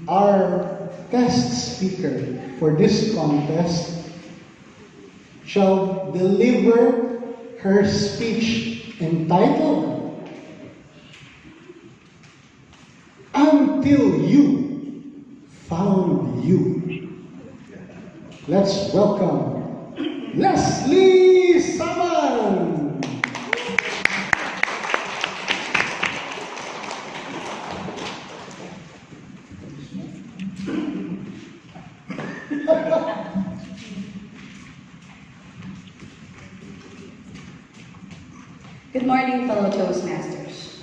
our guest speaker for this contest shall deliver her speech entitled Until You Found You. Let's welcome Leslie Saban. Good morning, fellow Toastmasters.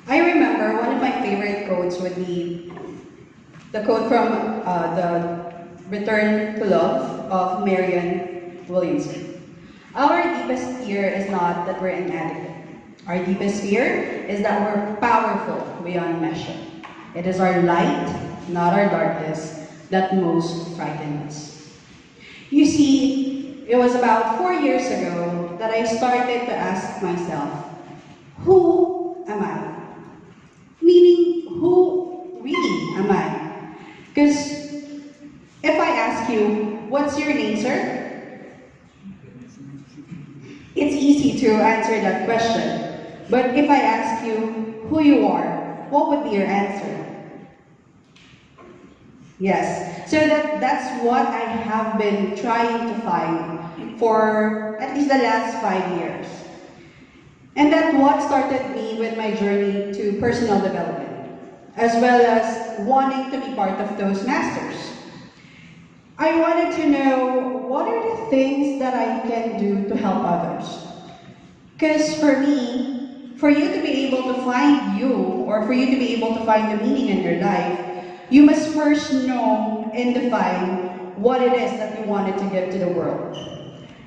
I remember one of my favorite quotes would be the quote from the Return to Love of Marianne Williamson. Our deepest fear is not that we're inadequate. Our deepest fear is that we're powerful beyond measure. It is our light, not our darkness, that most frightens us. You see, it was about 4 years ago that I started to ask myself, who am I? Meaning, who really am I? Because if I ask you, what's your name, sir? It's easy to answer that question. But if I ask you who you are, what would be your answer? Yes. So that's what I have been trying to find for at least the last 5 years. And that's what started me with my journey to personal development, as well as wanting to be part of Toastmasters. I wanted to know, what are the things that I can do to help others? Because for me, for you to be able to find you, or for you to be able to find the meaning in your life, you must first know and define what it is that you wanted to give to the world.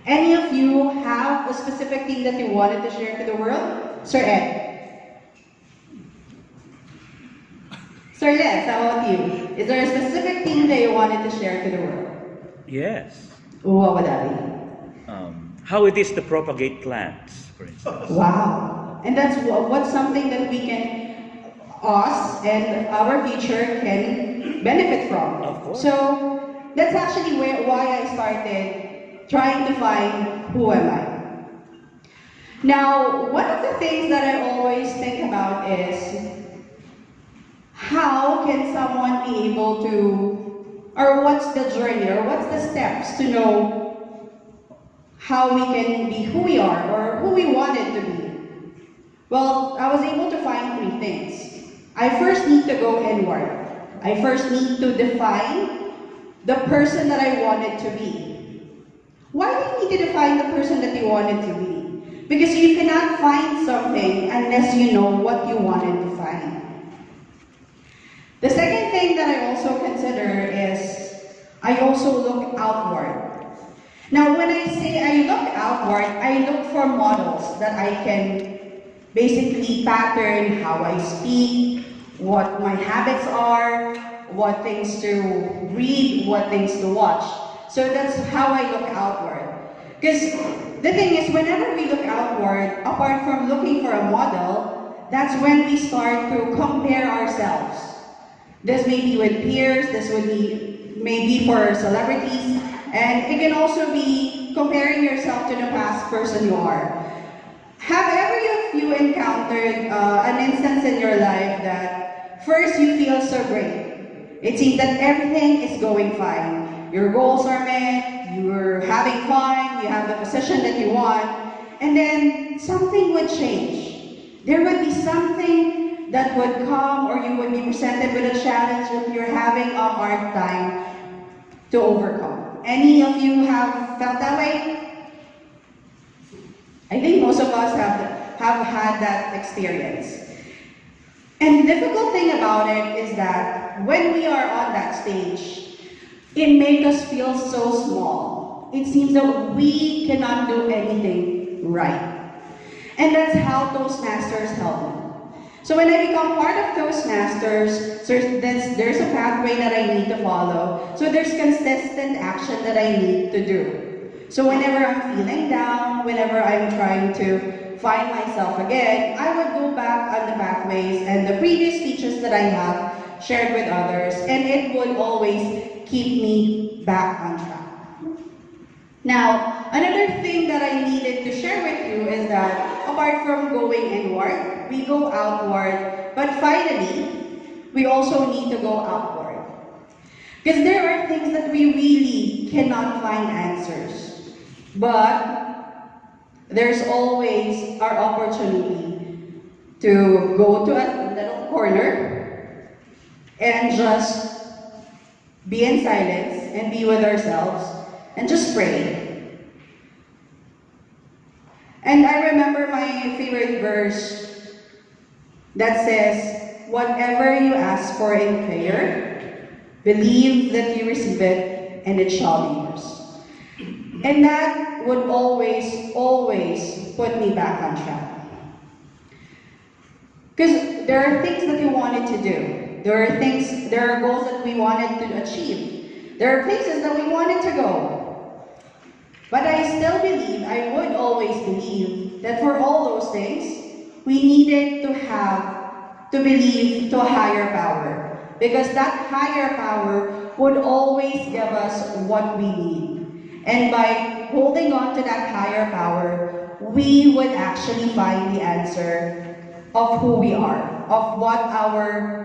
Any of you have a specific thing that you wanted to share to the world? Sir Ed. Sir Les, how about you? Is there a specific thing that you wanted to share to the world? Yes. What would that be? How it is to propagate plants, for instance. Wow. And that's what's something that we can, us and our future can benefit from. Of course. So that's actually why I started trying to find who am I. Now, one of the things that I always think about is, how can someone be able to, or what's the journey, or what's the steps to know how we can be who we are, or who we wanted to be? Well, I was able to find 3 things. I first need to go inward. I first need to define the person that I wanted to be. Why do you need to define the person that you wanted to be? Because you cannot find something unless you know what you wanted to find. The second thing that I also consider is, I also look outward. Now, when I say I look outward, I look for models that I can basically pattern how I speak, what my habits are, what things to read, what things to watch. So that's how I look outward. Because the thing is, whenever we look outward, apart from looking for a model, that's when we start to compare ourselves. This may be with peers, this would be maybe for celebrities, and it can also be comparing yourself to the past person you are. Have every of you encountered an instance in your life that first you feel so great? It seems that everything is going fine. Your goals are met, you're having fun, you have the position that you want, and then something would change. There would be something that would come, or you would be presented with a challenge that you're having a hard time to overcome. Any of you have felt that way? I think most of us have had that experience. And the difficult thing about it is that when we are on that stage, it makes us feel so small. It seems that we cannot do anything right. And that's how Toastmasters help me. So when I become part of Toastmasters, there's a pathway that I need to follow. So there's consistent action that I need to do. So whenever I'm feeling down, whenever I'm trying to find myself again, I would go back on the pathways and the previous speeches that I have shared with others, and it would always keep me back on track. Now, another thing that I needed to share with you is that apart from going inward, we go outward, but finally, we also need to go outward. Because there are things that we really cannot find answers, but there's always our opportunity to go to a little corner and just be in silence and be with ourselves and just pray. And I remember my favorite verse that says, whatever you ask for in prayer, believe that you receive it and it shall be yours. And that would always, always put me back on track. Because there are things that we wanted to do. There are goals that we wanted to achieve. There are places that we wanted to go. But I still believe, I would always believe, that for all those things, we needed to believe to a higher power. Because that higher power would always give us what we need. And by holding on to that higher power, we would actually find the answer of who we are, of what our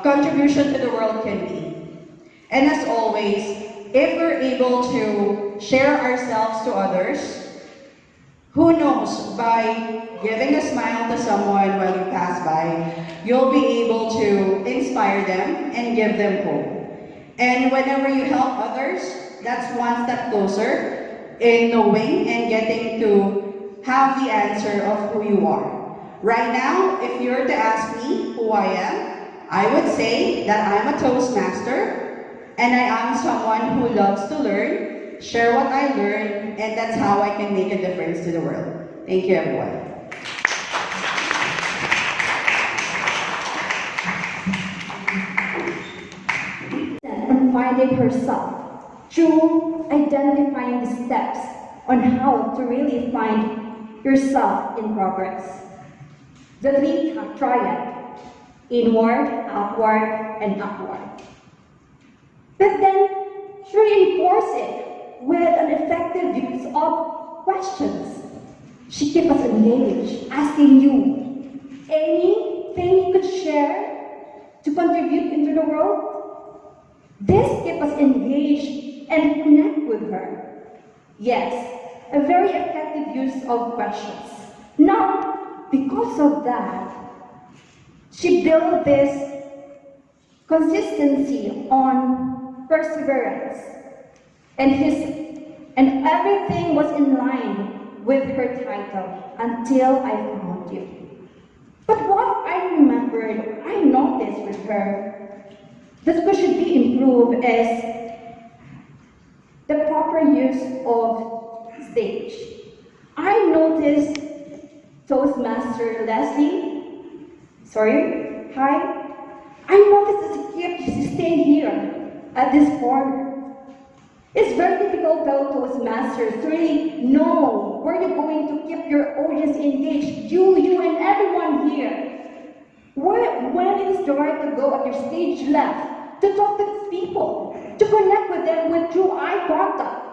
contribution to the world can be. And as always, if we're able to share ourselves to others, who knows, by giving a smile to someone while you pass by, you'll be able to inspire them and give them hope. And whenever you help others, that's one step closer in knowing and getting to have the answer of who you are. Right now, if you were to ask me who I am, I would say that I'm a Toastmaster, and I am someone who loves to learn, share what I learn, and that's how I can make a difference to the world. Thank you, everyone. And finding herself through identifying the steps on how to really find yourself in progress. The three triad: inward, outward, and upward. But then she reinforced it with an effective use of questions. She kept us engaged, asking you anything you could share to contribute into the world. This kept us engaged and connect with her. Yes, a very effective use of questions. Now, because of that, she built this consistency on perseverance, and everything was in line with her title, Until I Found You. But what I remembered, I noticed with her, that what should be improved is the proper use of stage. I noticed Toastmaster hi. I noticed that she stayed here at this corner. It's very difficult though, Toastmasters, to really know where you're going to keep your audience engaged, you and everyone here. When is the right to go at your stage left, to talk to these people, to connect with them with true eye contact.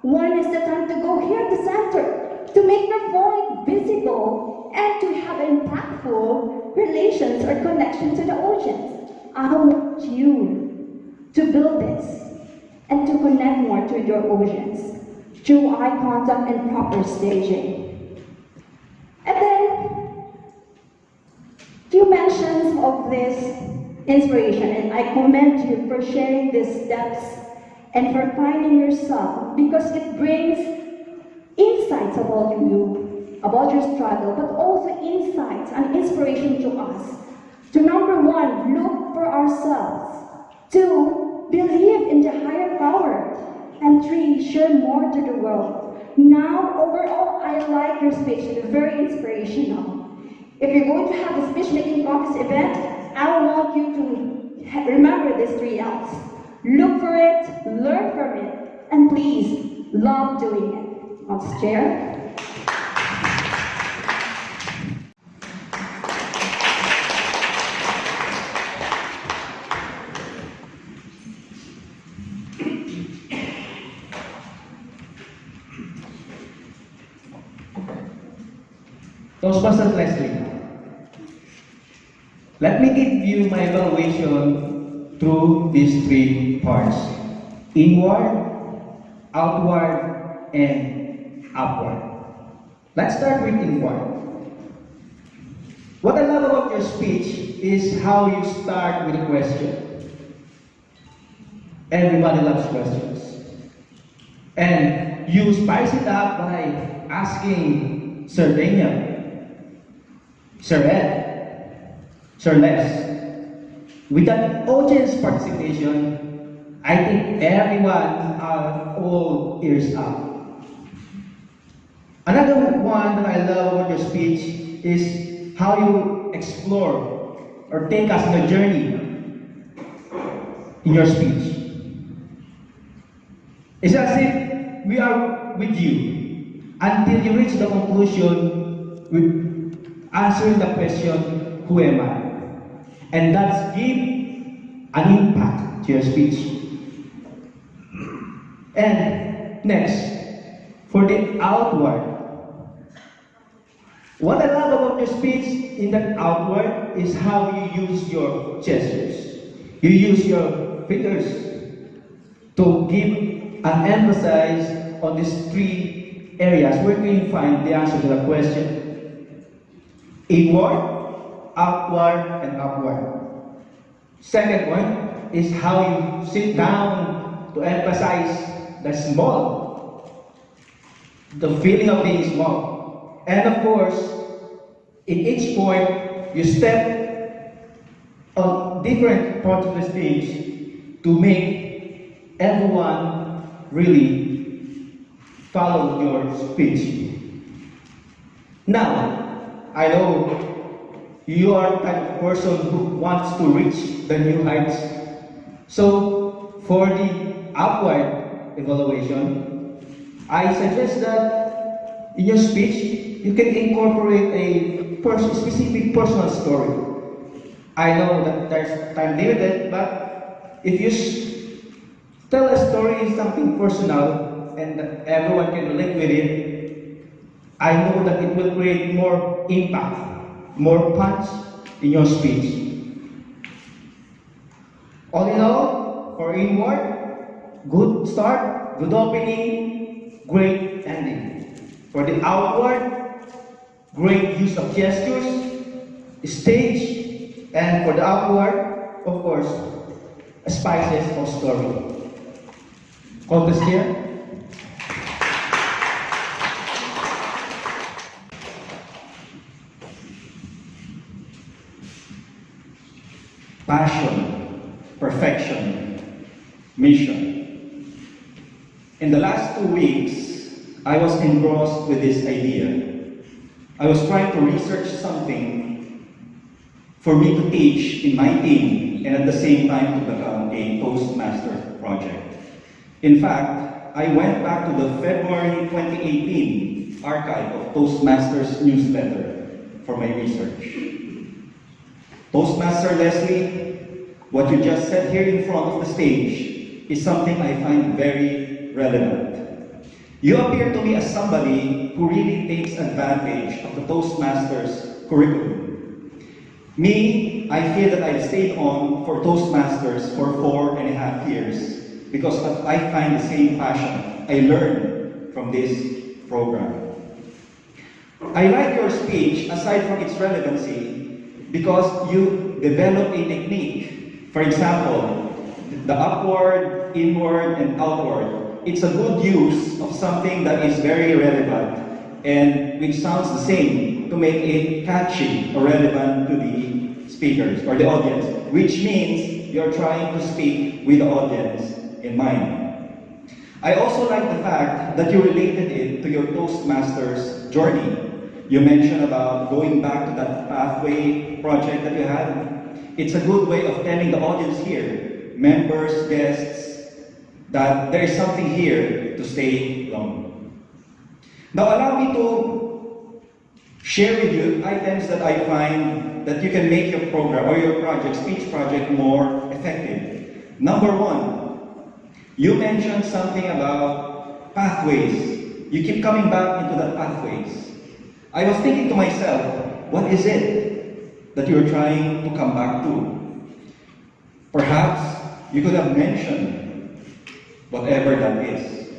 When is the time to go here at the center, to make your point visible and to have impactful relations or connection to the audience. I want you to build this and to connect more to your audience through eye contact and proper staging. And then, few mentions of this inspiration, and I commend you for sharing these steps and for finding yourself, because it brings insights about you, about your struggle, but also insights and inspiration to us. To number one, look for ourselves. Two, believe in the higher power. And three, share more to the world. Now, overall, I like your speech. It's very inspirational. If you're going to have a speech making contest event, I want you to remember these 3 L's. Look for it, learn from it, and please, love doing it. On this chair. Toastmasters Leslie, let me give you my evaluation through these three parts: inward, outward, and upward. Let's start with inward. What I love about your speech is how you start with a question. Everybody loves questions. And you spice it up by asking Sir Daniel, Sir Ed, Sir Les. With that audience participation, I think everyone are all ears up. Another one that I love about your speech is how you explore or take us on a journey in your speech. It's as if we are with you until you reach the conclusion with answering the question, who am I? And that's give an impact to your speech. And next, for the outward. What I love about your speech in that outward is how you use your gestures. You use your fingers to give an emphasis on these three areas where you can find the answer to the question. Inward, outward, and upward. Second one is how you sit down to emphasize the small, the feeling of being small. And of course, in each point, you step on different parts of the stage to make everyone really follow your speech. Now, I know you are the type of person who wants to reach the new heights. So, for the upward evaluation, I suggest that in your speech, you can incorporate a specific personal story. I know that there's time limited, but if you tell a story, something personal, and that everyone can relate with it, I know that it will create more impact, more punch in your speech. All in all, for inward, good start, good opening, great ending. For the outward, great use of gestures, stage, and for the outward, of course, spices of story. Contest here. Passion, perfection, mission. In the last 2 weeks, I was engrossed with this idea. I was trying to research something for me to teach in my team and at the same time to become a Toastmaster project. In fact, I went back to the February 2018 archive of Toastmasters newsletter for my research. Toastmaster Leslie, what you just said here in front of the stage is something I find very relevant. You appear to me as somebody who really takes advantage of the Toastmasters curriculum. Me, I feel that I've stayed on for Toastmasters for 4.5 years because I find the same passion I learned from this program. I like your speech aside from its relevancy because you develop a technique. For example, the upward, inward, and outward. It's a good use of something that is very relevant and which sounds the same to make it catchy or relevant to the speakers or the audience, which means you're trying to speak with the audience in mind. I also like the fact that you related it to your Toastmasters journey. You mentioned about going back to that pathway project that you had. It's a good way of telling the audience here, members, guests, that there is something here to stay long. Now allow me to share with you items that I find that you can make your program or your project, speech project, more effective. Number one, you mentioned something about pathways. You keep coming back into the pathways. I was thinking to myself, what is it that you're trying to come back to? Perhaps you could have mentioned whatever that is.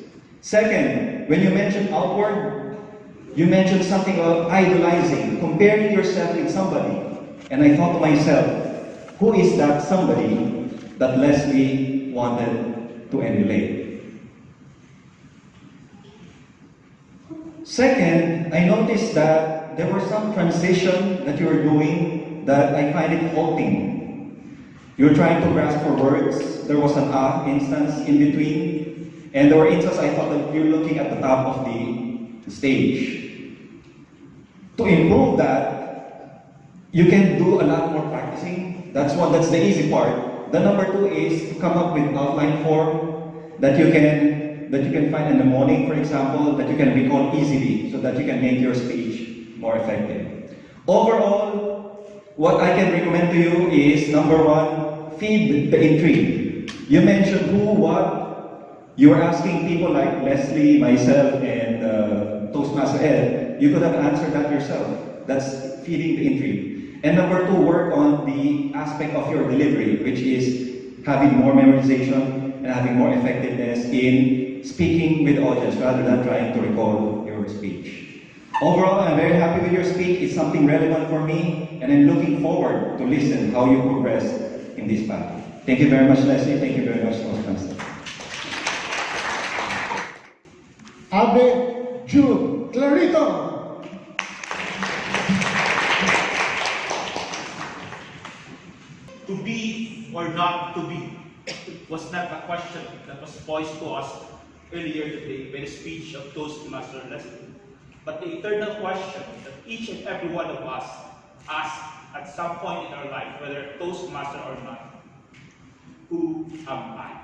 Second, when you mentioned outward, you mentioned something about idolizing, comparing yourself with somebody. And I thought to myself, who is that somebody that Leslie wanted to emulate? Second, I noticed that there were some transition that you were doing that I find it halting. You were trying to grasp for words. There was an instance in between. And there were instances I thought that you're looking at the top of the stage. To improve that, you can do a lot more practicing. That's the easy part. The number two is to come up with outline form that you can find in the morning, for example, that you can recall easily so that you can make your speech more effective. Overall, what I can recommend to you is, number one, feed the intrigue. You mentioned who, what. You were asking people like Leslie, myself, and Toastmaster Ed. You could have answered that yourself. That's feeding the intrigue. And number two, work on the aspect of your delivery, which is having more memorization and having more effectiveness in speaking with the audience rather than trying to recall your speech. Overall, I'm very happy with your speech. It's something relevant for me, and I'm looking forward to listen how you progress in this path. Thank you very much, Leslie. Thank you very much, Toastmaster. Abe Jun Clarito. To be or not to be was not a question that was posed to us earlier today by the speech of Toastmaster Leslie, but the eternal question that each and every one of us ask at some point in our life, whether Toastmaster or not: who am I?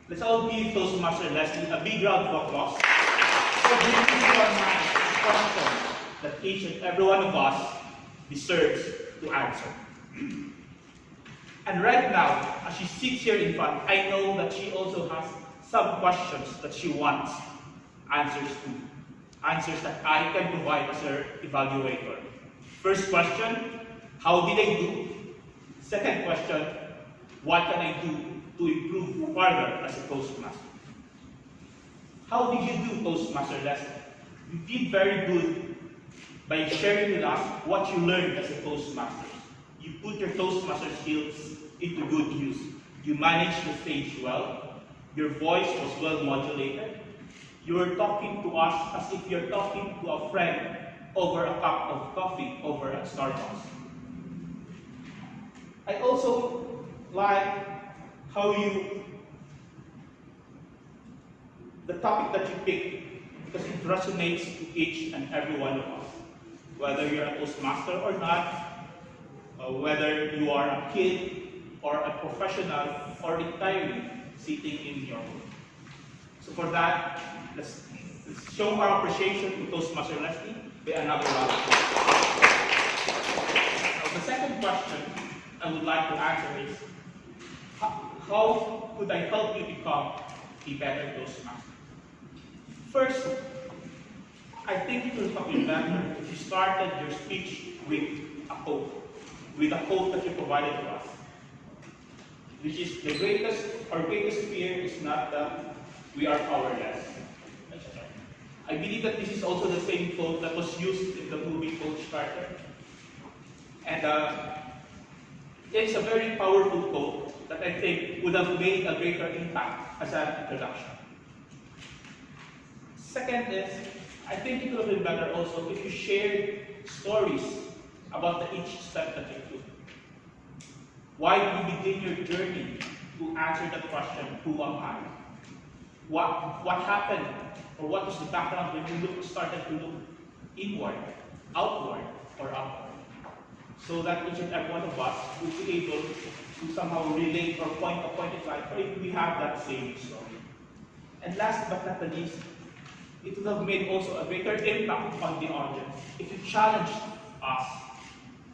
Let's all give Toastmaster Leslie a big round of applause for bringing to our mind the question that each and every one of us deserves to answer. And right now, as she sits here in front, I know that she also has some questions that she wants answers to. Answers that I can provide as her evaluator. First question, how did I do? Second question, what can I do to improve further as a Toastmaster? How did you do, Toastmaster Leslie? You did very good by sharing with us what you learned as a Toastmaster. You put your Toastmaster skills into good use. You managed the stage well. Your voice was well modulated. You were talking to us as if you're talking to a friend over a cup of coffee over at Starbucks. I also like how the topic that you picked, because it resonates to each and every one of us. Whether you're a Toastmaster or not, whether you are a kid or a professional or retiree sitting in your home. So for that, let's show our appreciation to Toastmaster Leslie by another round. Now, the second question I would like to answer is, how could I help you become a better Toastmaster? First, I think it will help you better if you started your speech with a quote that you provided to us, which is our greatest fear is not that we are powerless. I believe that this is also the same quote that was used in the movie Coach Carter. And it's a very powerful quote that I think would have made a greater impact as an introduction. Second is, I think it would have been better also if you shared stories about each step that you took. Why did you begin your journey to answer the question, who am I? What happened, or what was the background when you started to look inward, outward, or upward? So that each and every one of us will be able to somehow relate or point a point in life, or if we have that same story. And last but not the least, it would have made also a greater impact on the audience if you challenged us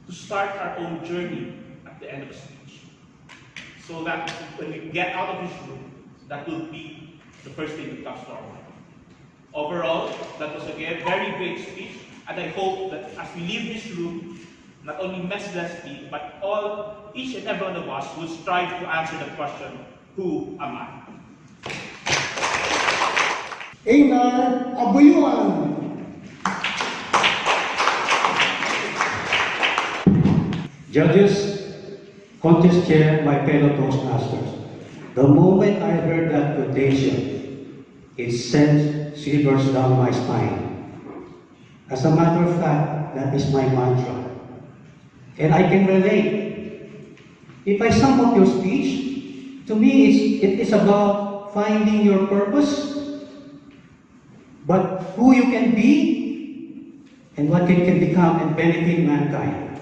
to start our own journey at the end of the speech. So that when we get out of this room, that will be the first thing that comes to our mind. Overall, that was again a very great speech. And I hope that as we leave this room, not only Ms. Leslie, but each and every one of us will strive to answer the question, who am I? Einar Abuyuan. Judges, contest chair, my fellow Toastmasters. The moment I heard that quotation, it sent shivers down my spine. As a matter of fact, that is my mantra. And I can relate. If I sum up your speech, to me it is about finding your purpose, but who you can be and what you can become and benefit mankind.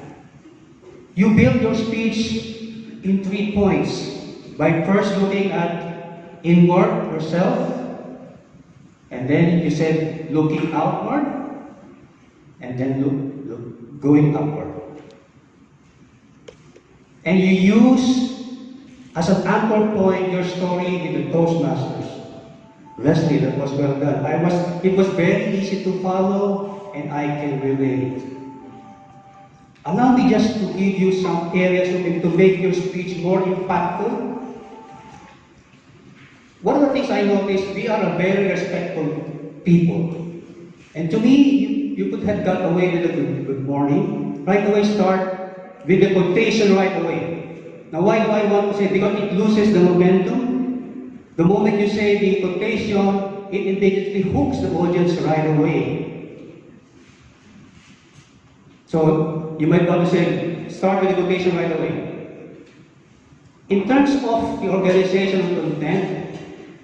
You build your speech in 3 points by first looking at inward yourself, and then you said looking outward, and then going upward. And you use as an anchor point your story with the Toastmasters. Leslie, that was well done. It was very easy to follow, and I can relate. Allow me just to give you some areas to make your speech more impactful. One of the things I noticed, we are a very respectful people. And to me, you could have got away with a good morning. Right away start with the quotation right away. Now why do I want to say? Because it loses the momentum. The moment you say the quotation, it immediately hooks the audience right away. So you might want to say, start with the quotation right away. In terms of the organization of content,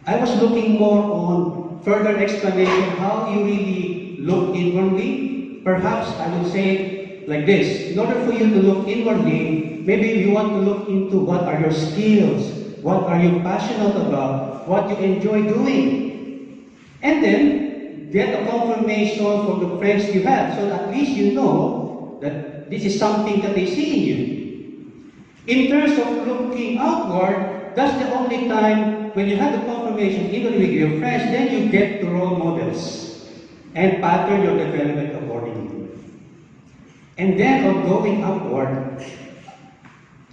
I was looking more on further explanation how you really look inwardly. Perhaps I would say it like this. In order for you to look inwardly, maybe you want to look into what are your skills, what are you passionate about, what you enjoy doing. And then get a confirmation from the friends you have, so that at least you know that this is something that they see in you. In terms of looking outward, that's the only time when you have the confirmation, even with your friends, then you get to role models and pattern your development accordingly. And then on going upward,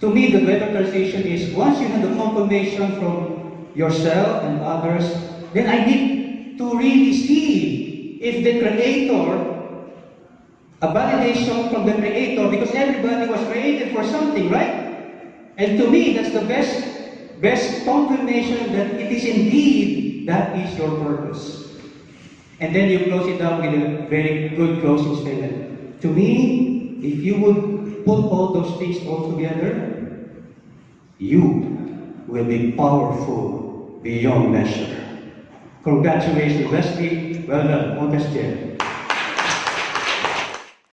to me the better transition is once you have the confirmation from yourself and others, then I need to really see if the creator, a validation from the creator, because everybody was created for something, right? And to me, that's the best confirmation that it is indeed that is your purpose. And then you close it down with a very good closing statement. To me, if you would put all those things all together, you will be powerful beyond measure. Congratulations, Leslie. Well done, contest chair.